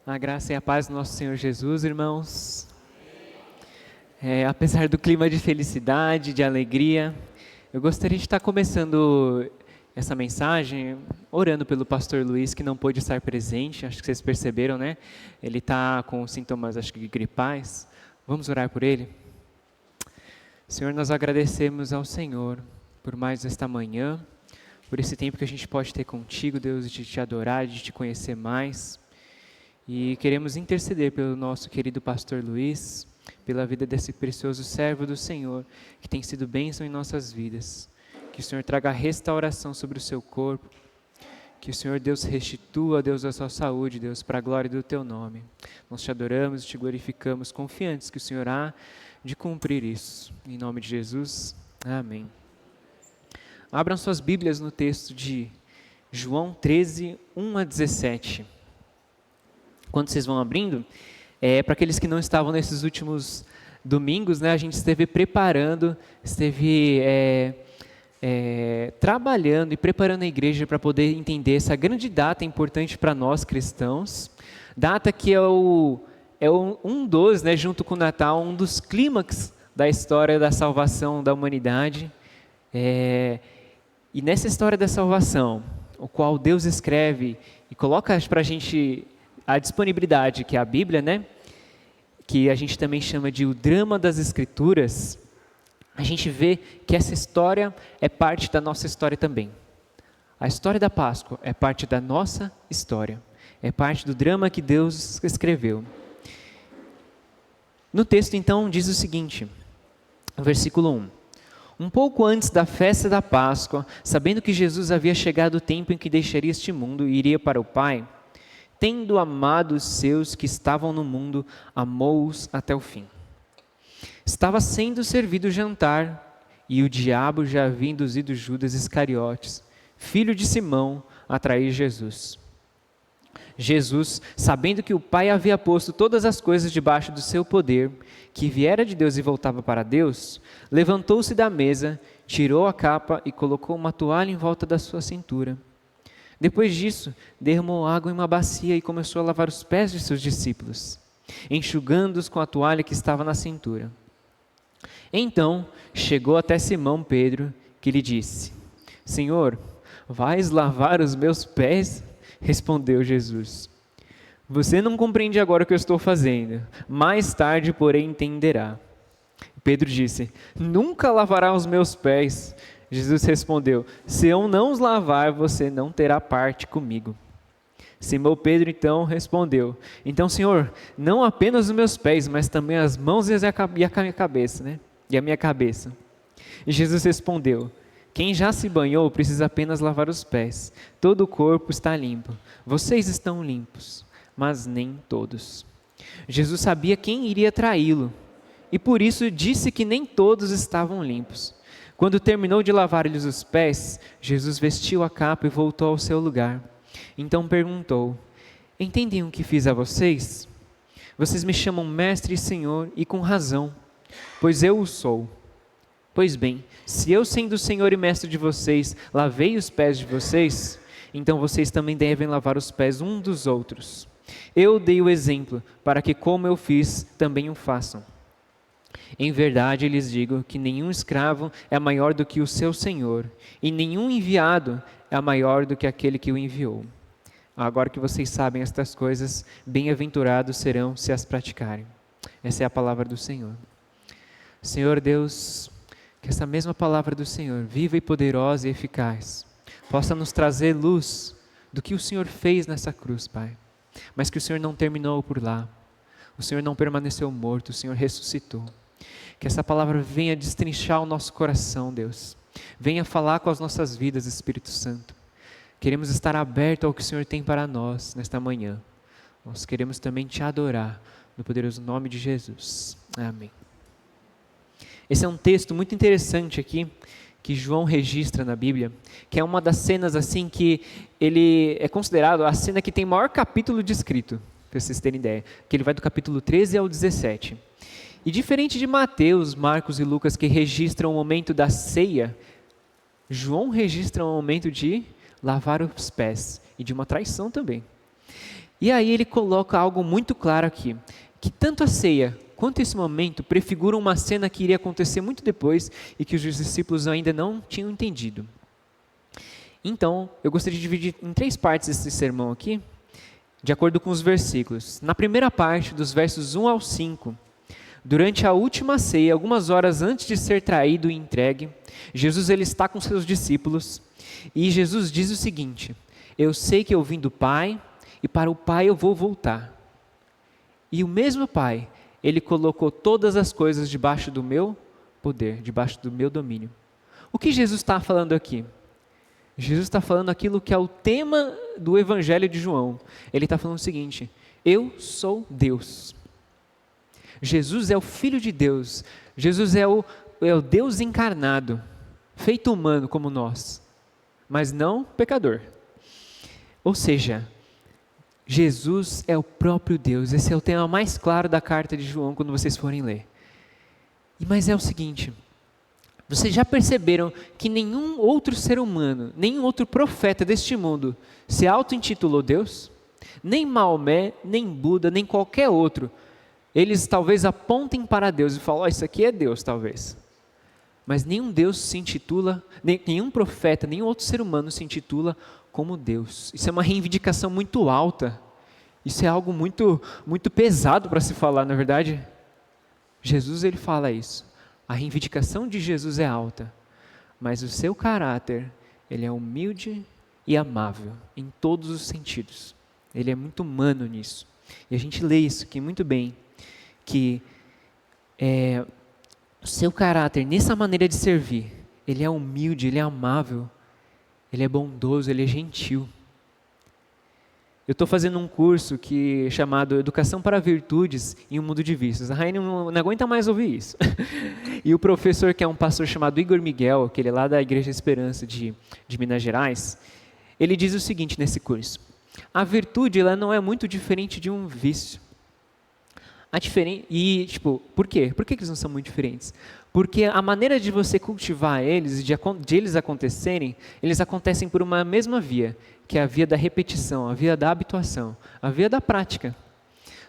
A graça e a paz do nosso Senhor Jesus, irmãos. Apesar do clima de felicidade, de alegria, eu gostaria de estar começando essa mensagem orando pelo pastor Luiz, que não pôde estar presente. Acho que vocês perceberam, né? Ele está com sintomas, acho que gripais. Vamos orar por ele? Senhor, nós agradecemos ao Senhor por mais esta manhã, por esse tempo que a gente pode ter contigo, Deus, de te adorar, de te conhecer mais. E queremos interceder pelo nosso querido pastor Luiz, pela vida desse precioso servo do Senhor, que tem sido bênção em nossas vidas. Que o Senhor traga restauração sobre o seu corpo, que o Senhor, Deus, restitua, Deus, a sua saúde, Deus, para a glória do teu nome. Nós te adoramos e te glorificamos, confiantes que o Senhor há de cumprir isso. Em nome de Jesus, amém. Abram suas Bíblias no texto de João 13, 1 a 17. Quando vocês vão abrindo, para aqueles que não estavam nesses últimos domingos, né, a gente esteve preparando, trabalhando e preparando a igreja para poder entender essa grande data importante para nós cristãos, data que um dos, né, junto com o Natal, um dos clímax da história da salvação da humanidade. E nessa história da salvação, o qual Deus escreve e coloca para a gente a disponibilidade, que é a Bíblia, né? Que a gente também chama de o drama das Escrituras, a gente vê que essa história é parte da nossa história também. A história da Páscoa é parte da nossa história, é parte do drama que Deus escreveu. No texto, então, diz o seguinte, versículo 1. Um pouco antes da festa da Páscoa, sabendo que Jesus havia chegado o tempo em que deixaria este mundo e iria para o Pai, tendo amado os seus que estavam no mundo, amou-os até o fim. Estava sendo servido o jantar, e o diabo já havia induzido Judas Iscariotes, filho de Simão, a trair Jesus. Jesus, sabendo que o Pai havia posto todas as coisas debaixo do seu poder, que viera de Deus e voltava para Deus, levantou-se da mesa, tirou a capa e colocou uma toalha em volta da sua cintura. Depois disso, derramou água em uma bacia e começou a lavar os pés de seus discípulos, enxugando-os com a toalha que estava na cintura. Então, chegou até Simão Pedro, que lhe disse, Senhor, vais lavar os meus pés? Respondeu Jesus, você não compreende agora o que eu estou fazendo, mais tarde, porém, entenderá. Pedro disse, nunca lavará os meus pés. Jesus respondeu, se eu não os lavar, você não terá parte comigo. Simão Pedro então respondeu, então Senhor, não apenas os meus pés, mas também as mãos e a minha cabeça, né? E a minha cabeça. E Jesus respondeu, quem já se banhou precisa apenas lavar os pés, todo o corpo está limpo, vocês estão limpos, mas nem todos. Jesus sabia quem iria traí-lo, e por isso disse que nem todos estavam limpos. Quando terminou de lavar-lhes os pés, Jesus vestiu a capa e voltou ao seu lugar. Então perguntou, entendem o que fiz a vocês? Vocês me chamam mestre e senhor, e com razão, pois eu o sou. Pois bem, se eu sendo senhor e mestre de vocês, lavei os pés de vocês, então vocês também devem lavar os pés uns dos outros. Eu dei o exemplo, para que como eu fiz, também o façam. Em verdade, lhes digo que nenhum escravo é maior do que o seu senhor, e nenhum enviado é maior do que aquele que o enviou. Agora que vocês sabem estas coisas, bem-aventurados serão se as praticarem. Essa é a palavra do Senhor. Senhor Deus, que essa mesma palavra do Senhor, viva e poderosa e eficaz, possa nos trazer luz do que o Senhor fez nessa cruz, Pai. Mas que o Senhor não terminou por lá. O Senhor não permaneceu morto, o Senhor ressuscitou. Que essa palavra venha destrinchar o nosso coração, Deus. Venha falar com as nossas vidas, Espírito Santo. Queremos estar abertos ao que o Senhor tem para nós nesta manhã. Nós queremos também te adorar, no poderoso nome de Jesus. Amém. Esse é um texto muito interessante aqui, que João registra na Bíblia, que é uma das cenas assim que ele é considerado a cena que tem maior capítulo descrito, para vocês terem ideia, que ele vai do capítulo 13 ao 17. E diferente de Mateus, Marcos e Lucas, que registram o momento da ceia, João registra o momento de lavar os pés e de uma traição também. E aí ele coloca algo muito claro aqui, que tanto a ceia quanto esse momento prefiguram uma cena que iria acontecer muito depois e que os discípulos ainda não tinham entendido. Então, eu gostaria de dividir em 3 partes esse sermão aqui, de acordo com os versículos. Na primeira parte, dos versos 1 ao 5, durante a última ceia, algumas horas antes de ser traído e entregue, Jesus ele está com seus discípulos e Jesus diz o seguinte: eu sei que eu vim do Pai e para o Pai eu vou voltar. E o mesmo Pai, ele colocou todas as coisas debaixo do meu poder, debaixo do meu domínio. O que Jesus está falando aqui? Jesus está falando aquilo que é o tema do Evangelho de João. Ele está falando o seguinte: eu sou Deus. Jesus é o Filho de Deus. Jesus é o Deus encarnado, feito humano como nós, mas não pecador. Ou seja, Jesus é o próprio Deus. Esse é o tema mais claro da carta de João quando vocês forem ler. Mas é o seguinte: vocês já perceberam que nenhum outro ser humano, nenhum outro profeta deste mundo se auto-intitulou Deus? Nem Maomé, nem Buda, nem qualquer outro. Eles talvez apontem para Deus e falam: isso aqui é Deus, talvez. Mas nenhum Deus se intitula, nenhum profeta, nenhum outro ser humano se intitula como Deus. Isso é uma reivindicação muito alta. Isso é algo muito, muito pesado para se falar, na verdade. Jesus ele fala isso. A reivindicação de Jesus é alta, mas o seu caráter, ele é humilde e amável em todos os sentidos. Ele é muito humano nisso. E a gente lê isso aqui muito bem, que o seu caráter, nessa maneira de servir, ele é humilde, ele é amável, ele é bondoso, ele é gentil. Eu estou fazendo um curso chamado Educação para Virtudes em um Mundo de Vícios. A Rainha não aguenta mais ouvir isso. E o professor, que é um pastor chamado Igor Miguel, que ele é lá da Igreja Esperança de Minas Gerais, ele diz o seguinte nesse curso: a virtude ela não é muito diferente de um vício. Por quê? Por que eles não são muito diferentes? Porque a maneira de você cultivar eles e de eles acontecerem, eles acontecem por uma mesma via, que é a via da repetição, a via da habituação, a via da prática.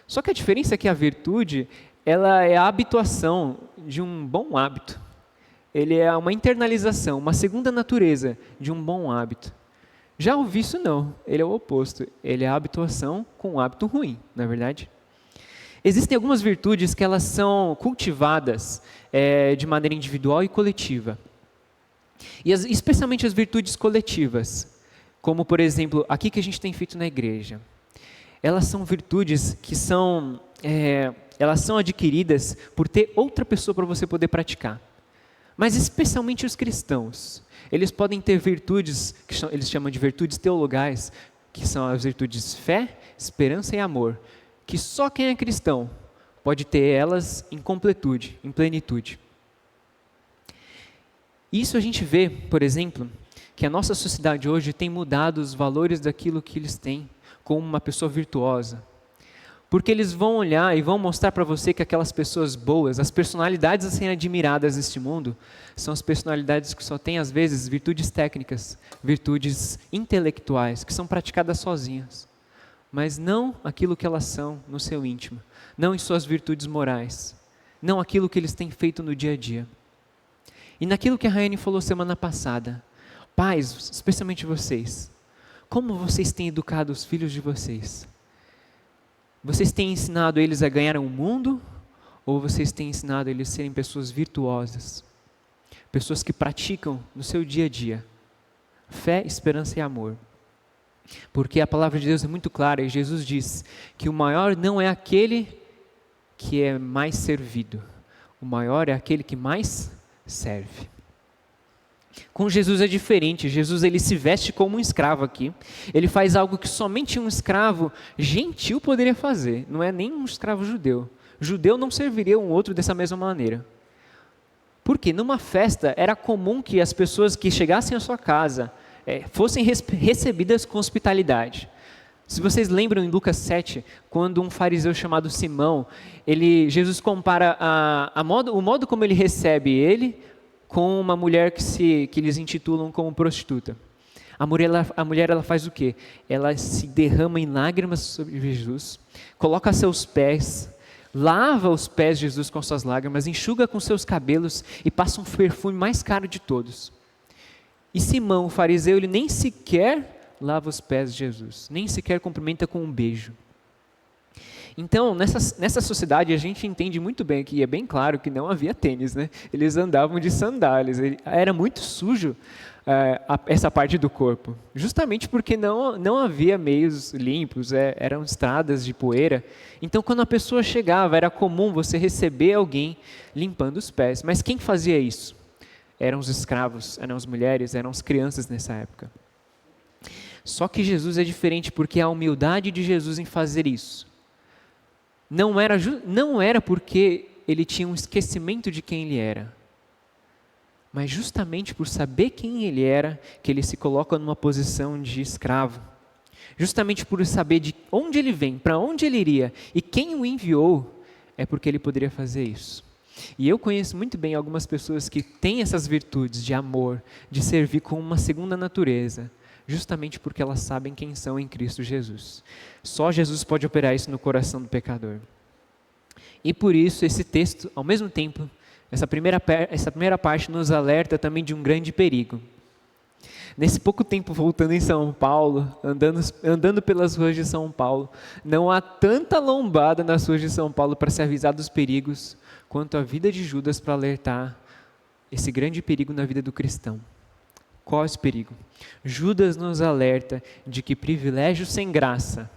Só que a diferença é que a virtude, ela é a habituação de um bom hábito. Ele é uma internalização, uma segunda natureza de um bom hábito. Já o vício não, ele é o oposto. Ele é a habituação com um hábito ruim, na verdade. Existem algumas virtudes que elas são cultivadas de maneira individual e coletiva. E especialmente as virtudes coletivas, como por exemplo, aqui que a gente tem feito na igreja. Elas são virtudes que elas são adquiridas por ter outra pessoa para você poder praticar. Mas especialmente os cristãos. Eles podem ter virtudes, eles chamam de virtudes teologais, que são as virtudes fé, esperança e amor, que só quem é cristão pode ter elas em completude, em plenitude. Isso a gente vê, por exemplo, que a nossa sociedade hoje tem mudado os valores daquilo que eles têm como uma pessoa virtuosa. Porque eles vão olhar e vão mostrar para você que aquelas pessoas boas, as personalidades a serem admiradas neste mundo, são as personalidades que só têm, às vezes, virtudes técnicas, virtudes intelectuais, que são praticadas sozinhas. Mas não aquilo que elas são no seu íntimo, não em suas virtudes morais, não aquilo que eles têm feito no dia a dia. E naquilo que a Raiane falou semana passada, pais, especialmente vocês, como vocês têm educado os filhos de vocês? Vocês têm ensinado eles a ganhar o mundo, ou vocês têm ensinado eles a serem pessoas virtuosas? Pessoas que praticam no seu dia a dia fé, esperança e amor. Porque a palavra de Deus é muito clara e Jesus diz que o maior não é aquele que é mais servido. O maior é aquele que mais serve. Com Jesus é diferente. Jesus ele se veste como um escravo aqui. Ele faz algo que somente um escravo gentil poderia fazer. Não é nem um escravo judeu. Judeu não serviria um outro dessa mesma maneira. Porque numa festa era comum que as pessoas que chegassem à sua casa fossem recebidas com hospitalidade. Se vocês lembram em Lucas 7, quando um fariseu chamado Simão, Jesus compara o modo como ele recebe ele com uma mulher que eles intitulam como prostituta. A mulher ela faz o quê? Ela se derrama em lágrimas sobre Jesus, coloca seus pés, lava os pés de Jesus com suas lágrimas, enxuga com seus cabelos e passa um perfume mais caro de todos. E Simão, o fariseu, ele nem sequer lava os pés de Jesus, nem sequer cumprimenta com um beijo. Então, nessa sociedade, a gente entende muito bem que é bem claro que não havia tênis, né? Eles andavam de sandálias, era muito sujo essa parte do corpo, justamente porque não havia meios limpos, eram estradas de poeira. Então, quando a pessoa chegava, era comum você receber alguém limpando os pés. Mas quem fazia isso? Eram os escravos, eram as mulheres, eram as crianças nessa época. Só que Jesus é diferente porque a humildade de Jesus em fazer isso não era porque ele tinha um esquecimento de quem ele era, mas justamente por saber quem ele era, que ele se coloca numa posição de escravo. Justamente por saber de onde ele vem, para onde ele iria e quem o enviou, é porque ele poderia fazer isso. E eu conheço muito bem algumas pessoas que têm essas virtudes de amor, de servir com uma segunda natureza, justamente porque elas sabem quem são em Cristo Jesus. Só Jesus pode operar isso no coração do pecador. E por isso esse texto, ao mesmo tempo, essa primeira parte nos alerta também de um grande perigo. Nesse pouco tempo voltando em São Paulo, andando pelas ruas de São Paulo, não há tanta lombada nas ruas de São Paulo para se avisar dos perigos, quanto a vida de Judas para alertar esse grande perigo na vida do cristão. Qual é esse perigo? Judas nos alerta de que privilégio sem graça,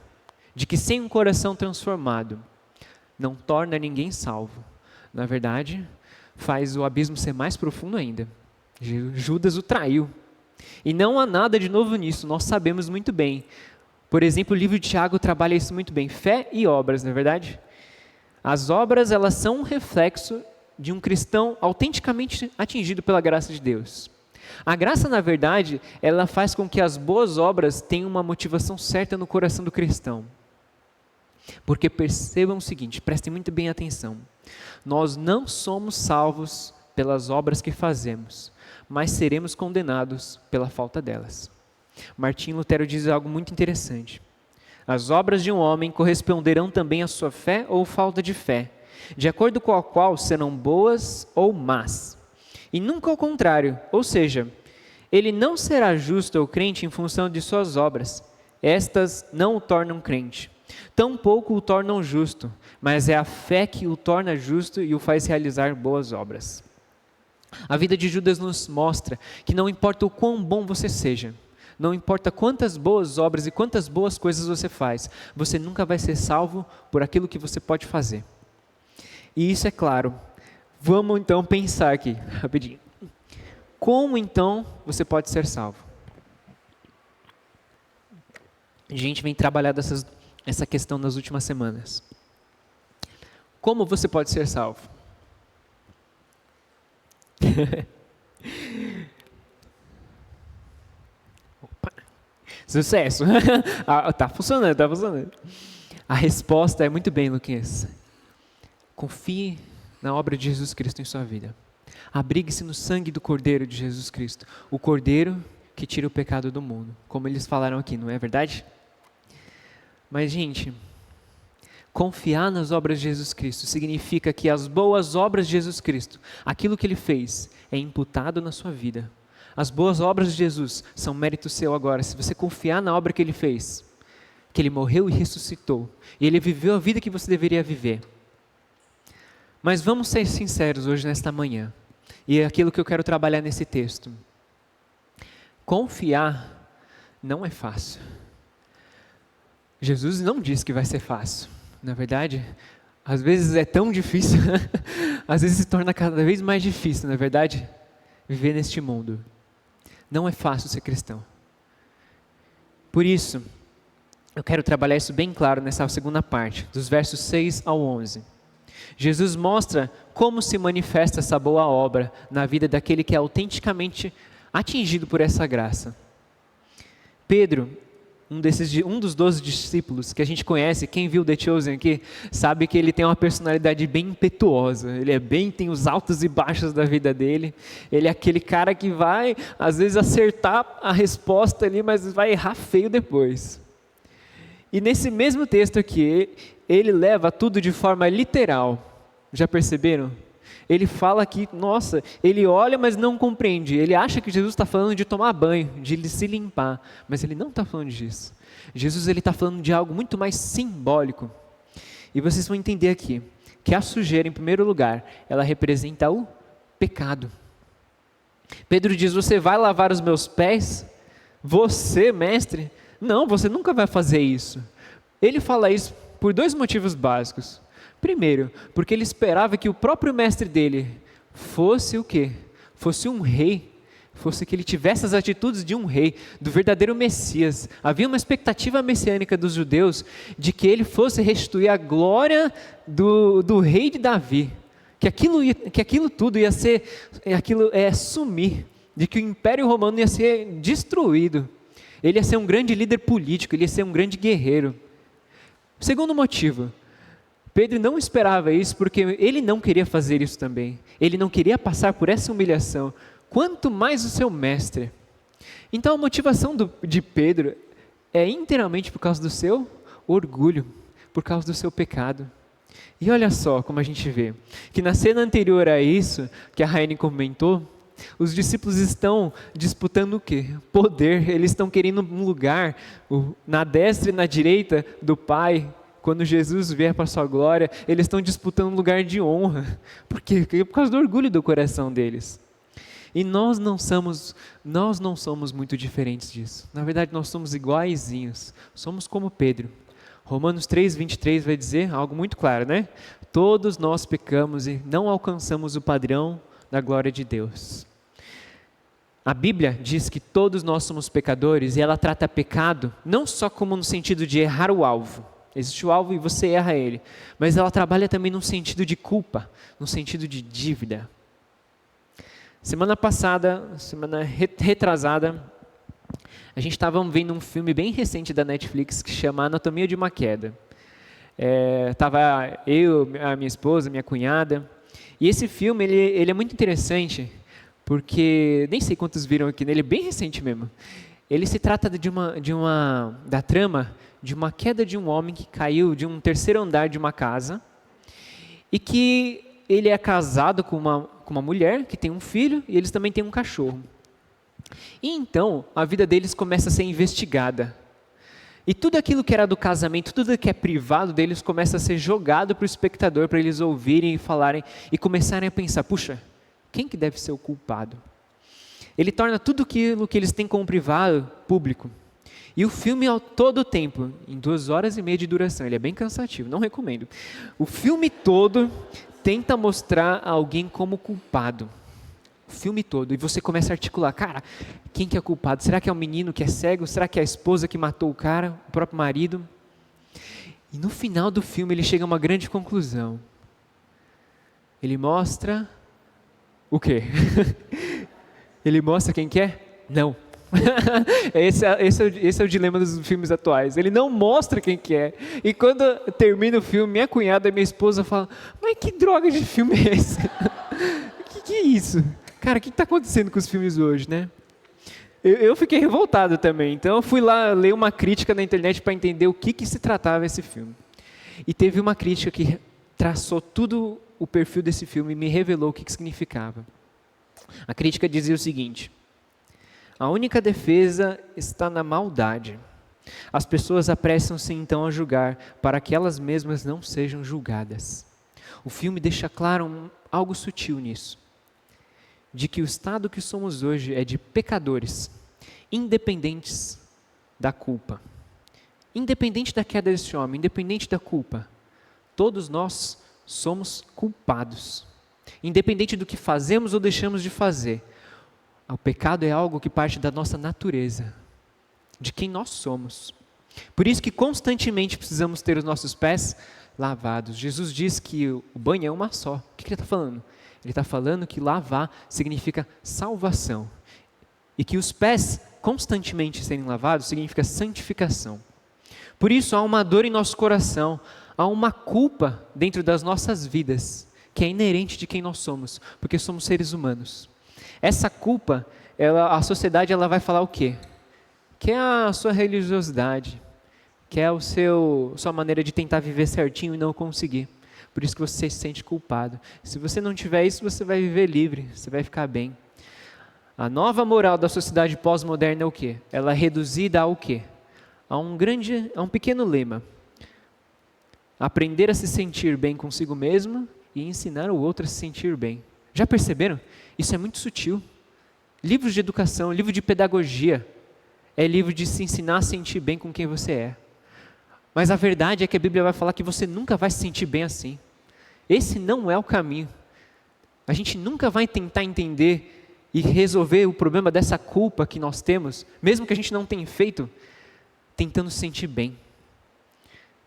de que sem um coração transformado, não torna ninguém salvo. Na verdade, faz o abismo ser mais profundo ainda. Judas o traiu. E não há nada de novo nisso, nós sabemos muito bem. Por exemplo, o livro de Tiago trabalha isso muito bem. Fé e obras, não é verdade? As obras, elas são um reflexo de um cristão autenticamente atingido pela graça de Deus. A graça, na verdade, ela faz com que as boas obras tenham uma motivação certa no coração do cristão. Porque percebam o seguinte, prestem muito bem atenção. Nós não somos salvos pelas obras que fazemos, mas seremos condenados pela falta delas. Martinho Lutero diz algo muito interessante. As obras de um homem corresponderão também à sua fé ou falta de fé, de acordo com a qual serão boas ou más. E nunca ao contrário, ou seja, ele não será justo ou crente em função de suas obras. Estas não o tornam crente. Tampouco o tornam justo, mas é a fé que o torna justo e o faz realizar boas obras. A vida de Judas nos mostra que não importa o quão bom você seja, não importa quantas boas obras e quantas boas coisas você faz, você nunca vai ser salvo por aquilo que você pode fazer. E isso é claro. Vamos então pensar aqui, rapidinho. Como então você pode ser salvo? A gente vem trabalhando essa questão nas últimas semanas. Como você pode ser salvo? Opa. Sucesso! Tá funcionando. A resposta é muito bem, Luquinhas. Confie na obra de Jesus Cristo em sua vida. Abrigue-se no sangue do Cordeiro de Jesus Cristo. O Cordeiro que tira o pecado do mundo. Como eles falaram aqui, não é verdade? Mas, gente, confiar nas obras de Jesus Cristo significa que as boas obras de Jesus Cristo, aquilo que Ele fez, é imputado na sua vida. As boas obras de Jesus são mérito seu agora. Se você confiar na obra que Ele fez, que Ele morreu e ressuscitou, e Ele viveu a vida que você deveria viver. Mas vamos ser sinceros hoje nesta manhã, e é aquilo que eu quero trabalhar nesse texto. Confiar não é fácil. Jesus não disse que vai ser fácil. Na verdade, às vezes é tão difícil, às vezes se torna cada vez mais difícil, na verdade, viver neste mundo. Não é fácil ser cristão. Por isso, eu quero trabalhar isso bem claro nessa segunda parte, dos versos 6 ao 11. Jesus mostra como se manifesta essa boa obra na vida daquele que é autenticamente atingido por essa graça. Pedro, um dos 12 discípulos que a gente conhece, quem viu The Chosen aqui, sabe que ele tem uma personalidade bem impetuosa, tem os altos e baixos da vida dele, ele é aquele cara que vai, às vezes, acertar a resposta ali, mas vai errar feio depois. E nesse mesmo texto aqui, ele leva tudo de forma literal, já perceberam? Ele fala que, nossa, ele olha, mas não compreende. Ele acha que Jesus está falando de tomar banho, de se limpar, mas ele não está falando disso. Jesus está falando de algo muito mais simbólico. E vocês vão entender aqui que a sujeira, em primeiro lugar, ela representa o pecado. Pedro diz: você vai lavar os meus pés? Você, mestre? Não, você nunca vai fazer isso. Ele fala isso por dois motivos básicos. Primeiro, porque ele esperava que o próprio mestre dele fosse o quê? Fosse um rei, fosse que ele tivesse as atitudes de um rei, do verdadeiro Messias. Havia uma expectativa messiânica dos judeus de que ele fosse restituir a glória do rei de Davi, que aquilo tudo ia ser, sumir, de que o Império Romano ia ser destruído. Ele ia ser um grande líder político, ele ia ser um grande guerreiro. Segundo motivo, Pedro não esperava isso porque ele não queria fazer isso também. Ele não queria passar por essa humilhação, quanto mais o seu mestre. Então a motivação de Pedro é inteiramente por causa do seu orgulho, por causa do seu pecado. E olha só como a gente vê, que na cena anterior a isso, que a Raine comentou, os discípulos estão disputando o quê? Poder. Eles estão querendo um lugar na destra e na direita do Pai. Quando Jesus vier para a sua glória, eles estão disputando um lugar de honra. Por quê? Porque por causa do orgulho do coração deles. E nós não somos muito diferentes disso. Na verdade, nós somos iguaizinhos. Somos como Pedro. Romanos 3:23 vai dizer algo muito claro, né? Todos nós pecamos e não alcançamos o padrão da glória de Deus. A Bíblia diz que todos nós somos pecadores e ela trata pecado não só como no sentido de errar o alvo. Existe o alvo e você erra ele. Mas ela trabalha também no sentido de culpa, no sentido de dívida. Semana retrasada, a gente estava vendo um filme bem recente da Netflix que chama Anatomia de uma Queda. Tava eu, a minha esposa, minha cunhada. E esse filme ele é muito interessante, porque nem sei quantos viram aqui, né? Ele é bem recente mesmo. Ele se trata da trama de uma queda de um homem que caiu de um terceiro andar de uma casa e que ele é casado com uma mulher que tem um filho e eles também têm um cachorro. E então a vida deles começa a ser investigada. E tudo aquilo que era do casamento, tudo que é privado deles começa a ser jogado para o espectador, para eles ouvirem e falarem e começarem a pensar: puxa, quem que deve ser o culpado? Ele torna tudo aquilo que eles têm como privado público. E o filme, ao todo o tempo, em 2h30 de duração, ele é bem cansativo, não recomendo. O filme todo tenta mostrar alguém como culpado. O filme todo. E você começa a articular: cara, quem que é culpado? Será que é o menino que é cego? Será que é a esposa que matou o cara? O próprio marido? E no final do filme ele chega a uma grande conclusão. Ele mostra o quê? Ele mostra quem que é? Não. Esse é o dilema dos filmes atuais. Ele não mostra quem que é. E quando termina o filme, minha cunhada e minha esposa falam: mas que droga de filme é esse? que é isso? Cara, o que está acontecendo com os filmes hoje, né? Eu fiquei revoltado também. Então eu fui lá ler uma crítica na internet para entender o que se tratava esse filme. E teve uma crítica que traçou tudo o perfil desse filme e me revelou o que significava. A crítica dizia o seguinte: a única defesa está na maldade. As pessoas apressam-se então a julgar para que elas mesmas não sejam julgadas. O filme deixa claro algo sutil nisso, de que o estado que somos hoje é de pecadores, independentes da culpa. Independente da queda desse homem, independente da culpa, todos nós somos culpados. Independente do que fazemos ou deixamos de fazer, o pecado é algo que parte da nossa natureza, de quem nós somos. Por isso que constantemente precisamos ter os nossos pés lavados. Jesus diz que o banho é uma só. O que ele está falando? Ele está falando que lavar significa salvação. E que os pés constantemente serem lavados significa santificação. Por isso há uma dor em nosso coração, há uma culpa dentro das nossas vidas, que é inerente de quem nós somos, porque somos seres humanos. Essa culpa, a sociedade vai falar o quê? Que é a sua religiosidade, que é sua maneira de tentar viver certinho e não conseguir. Por isso que você se sente culpado. Se você não tiver isso, você vai viver livre, você vai ficar bem. A nova moral da sociedade pós-moderna é o quê? Ela é reduzida ao quê? A um pequeno lema. Aprender a se sentir bem consigo mesmo e ensinar o outro a se sentir bem. Já perceberam? Isso é muito sutil. Livros de educação, livro de pedagogia, é livro de se ensinar a sentir bem com quem você é. Mas a verdade é que a Bíblia vai falar que você nunca vai se sentir bem assim. Esse não é o caminho. A gente nunca vai tentar entender e resolver o problema dessa culpa que nós temos, mesmo que a gente não tenha feito, tentando se sentir bem.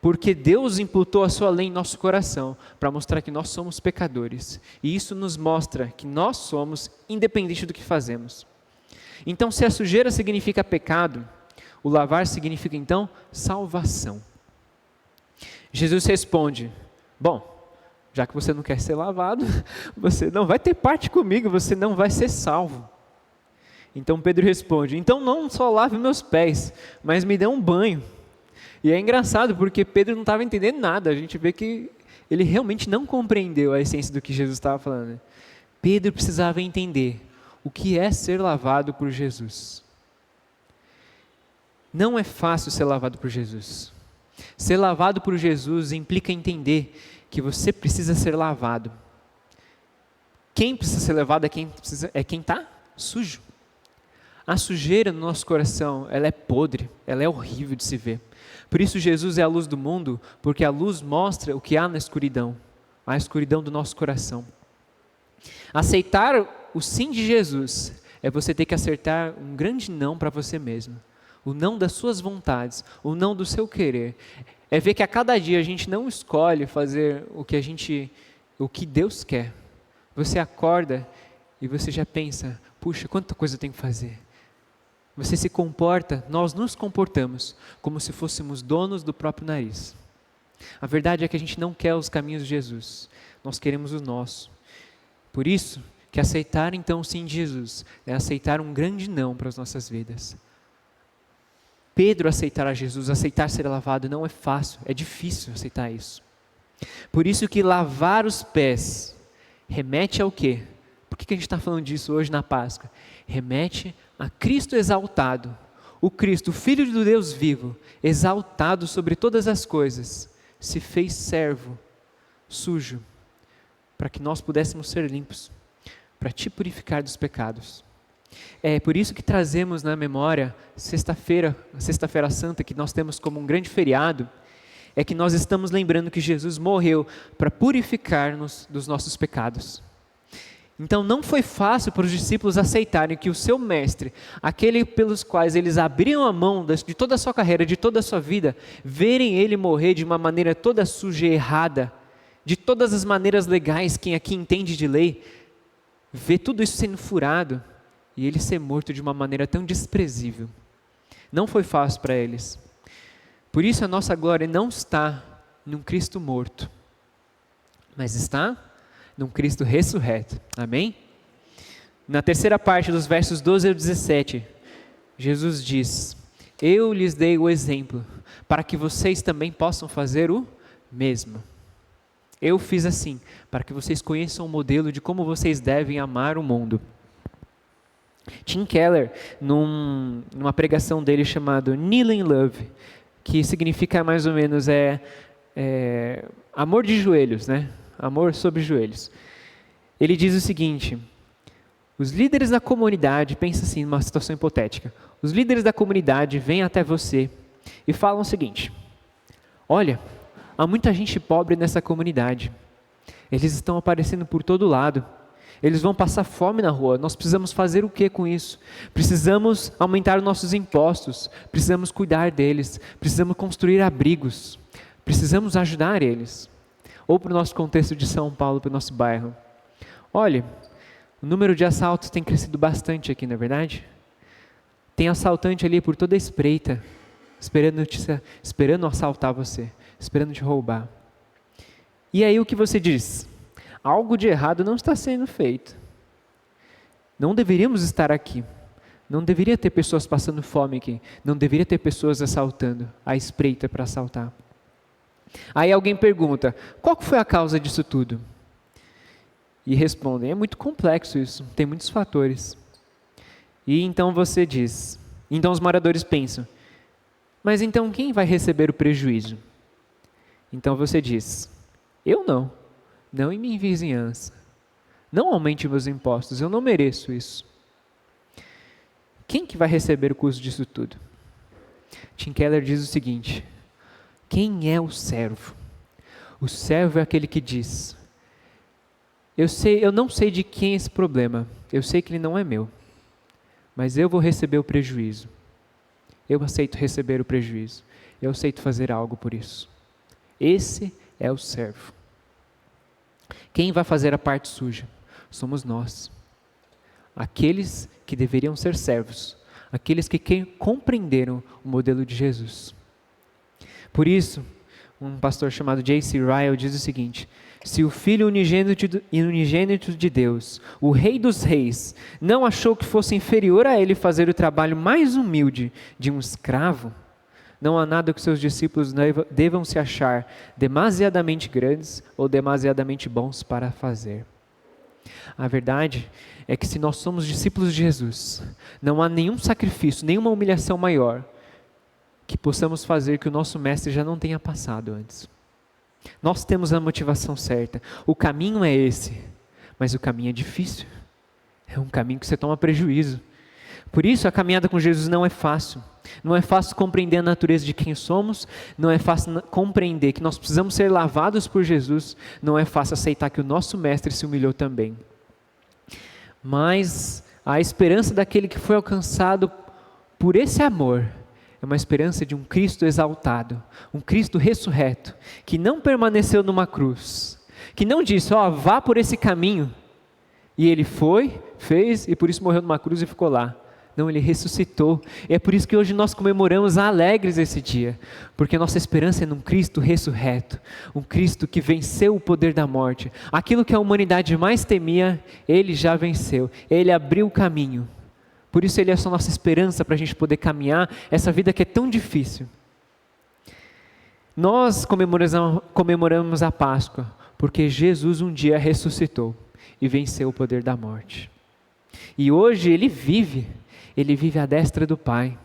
Porque Deus imputou a sua lei em nosso coração para mostrar que nós somos pecadores. E isso nos mostra que nós somos independente do que fazemos. Então, se a sujeira significa pecado, o lavar significa então salvação. Jesus responde: bom, já que você não quer ser lavado, você não vai ter parte comigo, você não vai ser salvo. Então Pedro responde: então não só lave meus pés, mas me dê um banho. E é engraçado porque Pedro não estava entendendo nada, a gente vê que ele realmente não compreendeu a essência do que Jesus estava falando. Pedro precisava entender o que é ser lavado por Jesus. Não é fácil ser lavado por Jesus. Ser lavado por Jesus implica entender que você precisa ser lavado. Quem precisa ser lavado é quem está sujo. A sujeira no nosso coração, ela é podre, ela é horrível de se ver. Por isso Jesus é a luz do mundo, porque a luz mostra o que há na escuridão, a escuridão do nosso coração. Aceitar o sim de Jesus é você ter que acertar um grande não para você mesmo. O não das suas vontades, o não do seu querer. É ver que a cada dia a gente não escolhe fazer o que Deus quer. Você acorda e você já pensa: puxa, quanta coisa eu tenho que fazer. Você se comporta, nós nos comportamos como se fôssemos donos do próprio nariz. A verdade é que a gente não quer os caminhos de Jesus, nós queremos o nosso. Por isso que aceitar então o sim de Jesus é aceitar um grande não para as nossas vidas. Pedro aceitar a Jesus, aceitar ser lavado não é fácil, é difícil aceitar isso. Por isso que lavar os pés remete ao quê? Por que a gente está falando disso hoje na Páscoa? Remete a Cristo exaltado, o Cristo, Filho do Deus vivo, exaltado sobre todas as coisas, se fez servo, sujo, para que nós pudéssemos ser limpos, para te purificar dos pecados. É por isso que trazemos na memória, sexta-feira santa, que nós temos como um grande feriado, é que nós estamos lembrando que Jesus morreu para purificar-nos dos nossos pecados. Então não foi fácil para os discípulos aceitarem que o seu mestre, aquele pelos quais eles abriam a mão de toda a sua carreira, de toda a sua vida, verem ele morrer de uma maneira toda suja e errada, de todas as maneiras legais, quem aqui entende de lei, vê tudo isso sendo furado, e ele ser morto de uma maneira tão desprezível. Não foi fácil para eles. Por isso a nossa glória não está num Cristo morto, mas está num Cristo ressurreto. Amém? Na terceira parte dos versos 12 ao 17, Jesus diz: eu lhes dei o exemplo, para que vocês também possam fazer o mesmo. Eu fiz assim, para que vocês conheçam o modelo de como vocês devem amar o mundo. Tim Keller, numa pregação dele chamado Kneeling Love, que significa mais ou menos amor de joelhos, né? Amor sobre joelhos. Ele diz o seguinte: os líderes da comunidade, pensa assim numa situação hipotética, os líderes da comunidade vêm até você e falam o seguinte: olha, há muita gente pobre nessa comunidade, eles estão aparecendo por todo lado, eles vão passar fome na rua, nós precisamos fazer o que com isso? Precisamos aumentar os nossos impostos, precisamos cuidar deles, precisamos construir abrigos, precisamos ajudar eles. Ou para o nosso contexto de São Paulo, para o nosso bairro. Olha, o número de assaltos tem crescido bastante aqui, não é verdade? tem assaltante ali por toda a espreita, esperando assaltar você, esperando te roubar. E aí o que você diz? Algo de errado não está sendo feito. Não deveríamos estar aqui. Não deveria ter pessoas passando fome aqui. Não deveria ter pessoas assaltando, à espreita para assaltar. Aí alguém pergunta, qual foi a causa disso tudo? E respondem, é muito complexo isso, tem muitos fatores. E então você diz, então os moradores pensam, mas então quem vai receber o prejuízo? Então você diz, eu não em minha vizinhança. Não aumente meus impostos, eu não mereço isso. Quem que vai receber o custo disso tudo? Tim Keller diz o seguinte, quem é o servo? O servo é aquele que diz, eu não sei de quem é esse problema, eu sei que ele não é meu, mas eu vou receber o prejuízo. Eu aceito receber o prejuízo, eu aceito fazer algo por isso. Esse é o servo. Quem vai fazer a parte suja? Somos nós. Aqueles que deveriam ser servos, aqueles que compreenderam o modelo de Jesus. Por isso, um pastor chamado J.C. Ryle diz o seguinte, se o Filho unigênito de Deus, o Rei dos Reis, não achou que fosse inferior a ele fazer o trabalho mais humilde de um escravo, não há nada que seus discípulos devam se achar demasiadamente grandes ou demasiadamente bons para fazer. A verdade é que se nós somos discípulos de Jesus, não há nenhum sacrifício, nenhuma humilhação maior que possamos fazer que o nosso mestre já não tenha passado antes. Nós temos a motivação certa, o caminho é esse, mas o caminho é difícil, é um caminho que você toma prejuízo. Por isso a caminhada com Jesus não é fácil compreender a natureza de quem somos, não é fácil compreender que nós precisamos ser lavados por Jesus, não é fácil aceitar que o nosso mestre se humilhou também. Mas a esperança daquele que foi alcançado por esse amor, é uma esperança de um Cristo exaltado, um Cristo ressurreto, que não permaneceu numa cruz, que não disse, vá por esse caminho, e ele foi, fez, e por isso morreu numa cruz e ficou lá. Não, ele ressuscitou, é por isso que hoje nós comemoramos alegres esse dia, porque nossa esperança é num Cristo ressurreto, um Cristo que venceu o poder da morte, aquilo que a humanidade mais temia, ele já venceu, ele abriu o caminho. Por isso ele é a nossa esperança para a gente poder caminhar essa vida que é tão difícil. Nós comemoramos a Páscoa, porque Jesus um dia ressuscitou e venceu o poder da morte. E hoje ele vive à destra do Pai.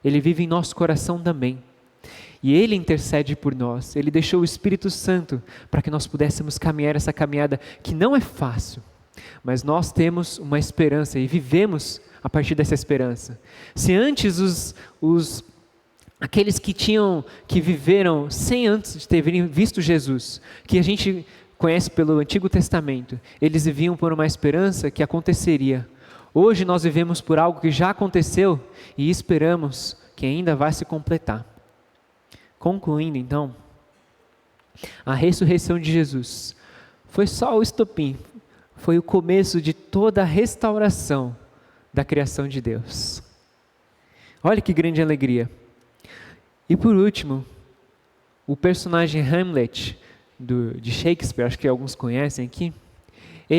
Ele vive em nosso coração também. E ele intercede por nós, ele deixou o Espírito Santo para que nós pudéssemos caminhar essa caminhada que não é fácil, mas nós temos uma esperança e vivemos a partir dessa esperança. Se antes aqueles que viveram sem antes de terem visto Jesus, que a gente conhece pelo Antigo Testamento, eles viviam por uma esperança que aconteceria. Hoje nós vivemos por algo que já aconteceu e esperamos que ainda vai se completar. Concluindo então, a ressurreição de Jesus foi só o estopim, foi o começo de toda a restauração da criação de Deus. Olha que grande alegria. E por último, o personagem Hamlet de Shakespeare, acho que alguns conhecem aqui,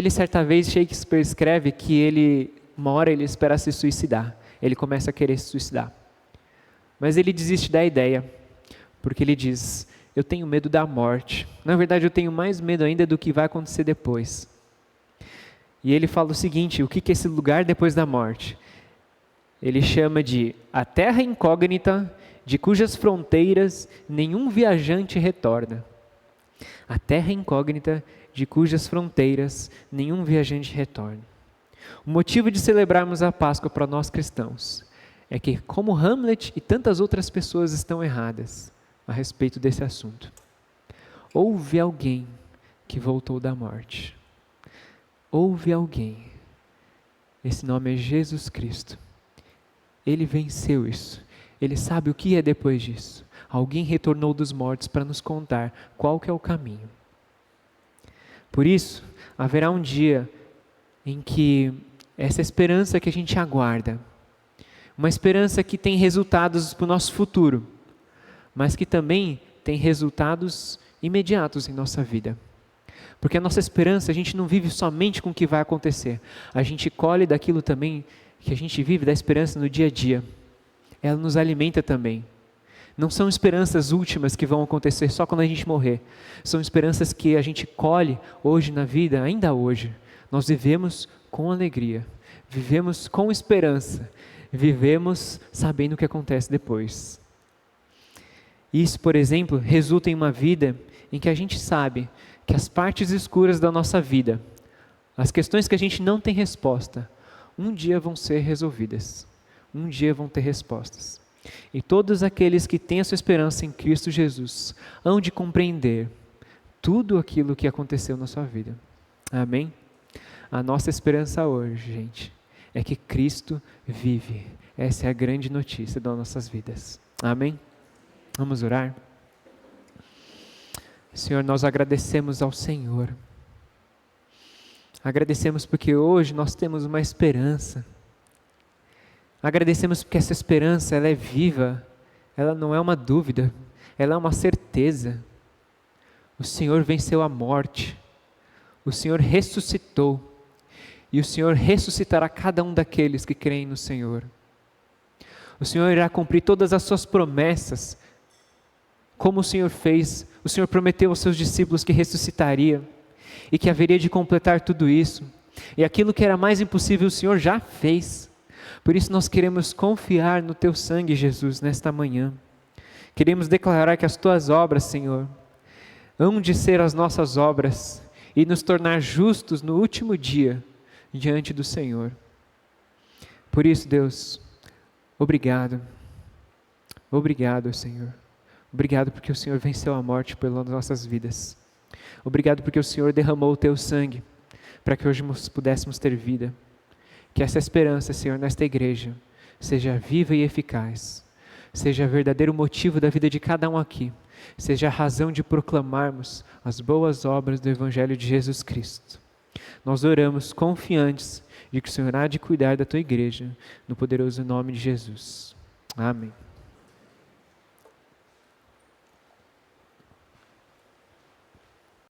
certa vez Shakespeare escreve que uma hora ele espera se suicidar, ele começa a querer se suicidar. Mas ele desiste da ideia, porque ele diz, eu tenho medo da morte, na verdade eu tenho mais medo ainda do que vai acontecer depois. E ele fala o seguinte, o que é esse lugar depois da morte? Ele chama de a terra incógnita, de cujas fronteiras nenhum viajante retorna. A terra incógnita, de cujas fronteiras nenhum viajante retorna. O motivo de celebrarmos a Páscoa para nós cristãos é que, como Hamlet e tantas outras pessoas estão erradas a respeito desse assunto, houve alguém que voltou da morte. Houve alguém, esse nome é Jesus Cristo, ele venceu isso, ele sabe o que é depois disso, alguém retornou dos mortos para nos contar qual que é o caminho. Por isso, haverá um dia em que essa esperança que a gente aguarda Uma esperança que tem resultados para o nosso futuro, mas que também tem resultados imediatos em nossa vida. Porque a nossa esperança, a gente não vive somente com o que vai acontecer. A gente colhe daquilo também que a gente vive, da esperança no dia a dia. Ela nos alimenta também. Não são esperanças últimas que vão acontecer só quando a gente morrer. São esperanças que a gente colhe hoje na vida, ainda hoje. Nós vivemos com alegria, vivemos com esperança, vivemos sabendo o que acontece depois. Isso, por exemplo, resulta em uma vida em que a gente sabe que as partes escuras da nossa vida, as questões que a gente não tem resposta, um dia vão ser resolvidas, um dia vão ter respostas. E todos aqueles que têm a sua esperança em Cristo Jesus hão de compreender tudo aquilo que aconteceu na sua vida. Amém? A nossa esperança hoje, gente, é que Cristo vive. Essa é a grande notícia das nossas vidas. Amém? Vamos orar? Senhor, nós agradecemos ao Senhor. Agradecemos porque hoje nós temos uma esperança. Agradecemos porque essa esperança, ela é viva, ela não é uma dúvida, ela é uma certeza. O Senhor venceu a morte, o Senhor ressuscitou, e o Senhor ressuscitará cada um daqueles que creem no Senhor. O Senhor irá cumprir todas as suas promessas, como o Senhor fez. O Senhor prometeu aos seus discípulos que ressuscitaria, e que haveria de completar tudo isso, e aquilo que era mais impossível o Senhor já fez. Por isso nós queremos confiar no Teu sangue, Jesus, nesta manhã. Queremos declarar que as Tuas obras, Senhor, hão de ser as nossas obras e nos tornar justos no último dia diante do Senhor. Por isso, Deus, obrigado. Obrigado, Senhor. Obrigado porque o Senhor venceu a morte pelas nossas vidas. Obrigado porque o Senhor derramou o Teu sangue para que hoje nós pudéssemos ter vida. Que essa esperança, Senhor, nesta igreja, seja viva e eficaz, seja verdadeiro motivo da vida de cada um aqui, seja a razão de proclamarmos as boas obras do Evangelho de Jesus Cristo. Nós oramos confiantes de que o Senhor há de cuidar da Tua igreja, no poderoso nome de Jesus. Amém.